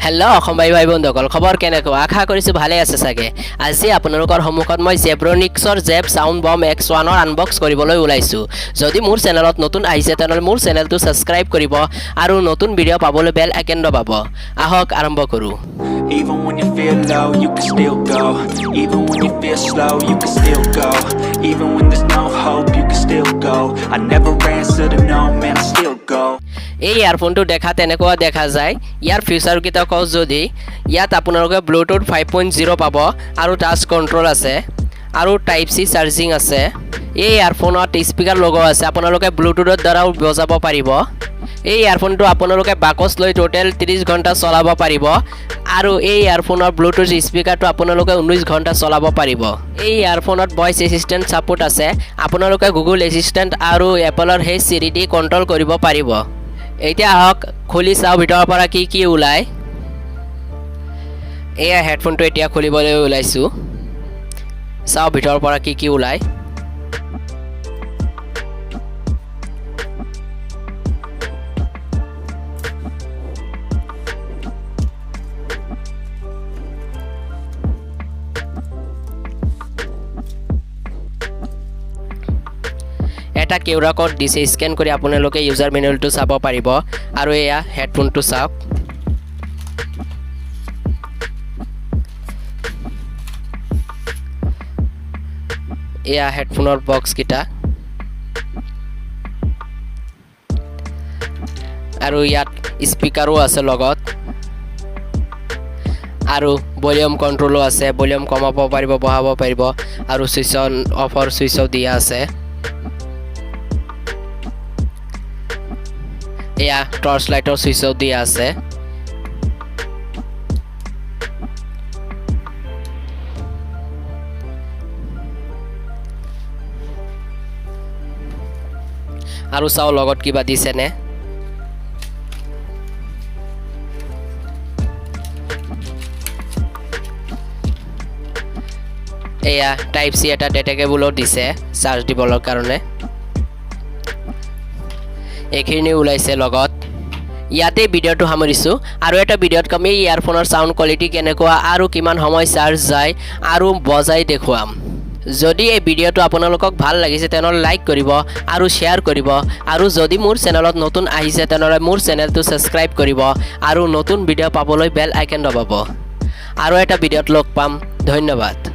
Hello' Assam ভাই বন্ধুসকল খবৰ কেনেকুৱা আশা কৰিছোঁ ভালে আছে চাগে আজি আপোনালোকৰ সন্মুখত মই জেব্ৰনিক্সৰ জেব সাউণ্ড বম X1ৰ আনবক্স কৰিবলৈ ওলাইছোঁ যদি মোৰ চেনেলত নতুন আহিছে তেনেহ'লে মোৰ চেনেলটো সাবস্ক্ৰাইব কৰিব আৰু নতুন ভিডিঅ' পাবলৈ বেল আইকন দবাব আহক আৰম্ভ কৰোঁ Even when you feel low, you can still go. Even when you feel slow, you can still go. Even when there's no hope, you can still go. I never answer to no, man, I still go. এই ইয়াৰফোনটো দেখা তেনেকুৱা দেখা যায় ইয়াৰ ফিচাৰকেইটা কওঁ যদি ইয়াত আপোনালোকে Bluetooth 5.0 পাব আৰু টাচ কণ্ট্ৰল আছে আৰু টাইপ চি চাৰ্জিং আছে এই ইয়াৰফোনত স্পিকাৰ লগোৱা আছে আপোনালোকে ব্লুটুথৰ দ্বাৰাও বজাব পাৰিব এই ইয়াৰফোনটো আপোনালোকে বাকচ লৈ টোটেল 30 ঘণ্টা চলাব পাৰিব আৰু এই ইয়াৰফোনৰ ব্লুটুথ স্পিকাৰটো আপোনালোকে 19 ঘণ্টা চলাব পাৰিব এই ইয়াৰফোনত ভয়েস এসিস্ট্যান্ট সাপোৰ্ট আছে আপোনালোকে গুগল এসিস্ট্যান্ট আৰু এপলৰ হে চিৰি দি কণ্ট্ৰল কৰিব পাৰিব এতিয়া আহক খুলি চাও ভিতৰৰ পৰা কি ওলাই এয়া হেডফোনটো এতিয়া খুলিবলৈ ওলাইছো চাও ভিতৰৰ পৰা কি ওলাই এটা কিউআৰ কোড দিছে স্ক্যান কৰি আপোনালোকে ইউজাৰ মেনুলটো চাব পাৰিব আৰু এয়া হেডফোনটো চাওক এয়া হেডফোনৰ বক্স কিটা আৰু ইয়াত স্পিকাৰো আছে লগত আৰু ভলিউম কন্ট্ৰলো আছে ভলিউম কমাব পাৰিব বঢ়াব পাৰিব আৰু সুইচ অন অফৰ সুইচও দিয়া আছে এয়া টৰ্চ লাইটৰ সুইচও দিয়া আছে আৰু চাও লগত কিবা দিছে নে এয়া টাইপ সি এটা ডেটা কেবলও দিছে চাৰ্জ দিবৰ কাৰণে এখিনি ওলাইছে লগত ইয়াতে ভিডিঅ'টো সামৰিছো আৰু এটা ভিডিঅ'ত কমি ইয়াৰফোনৰ সাউণ্ড কোৱালিটি কেনেকুৱা আৰু কিমান সময় চাৰ্জ যায় আৰু বজাই দেখুৱাম যদি এই ভিডিঅ'টো আপোনালোকক ভাল লাগিছে তেনেহ'লে লাইক কৰিব আৰু শ্বেয়াৰ কৰিব আৰু যদি মোৰ চেনেলত নতুন আহিছে তেনেহ'লে মোৰ চেনেলটো সাবস্ক্ৰাইব কৰিব আৰু নতুন ভিডিঅ' পাবলৈ বেল আইকন দবাব আৰু এটা ভিডিঅ'ত লগ পাম ধন্যবাদ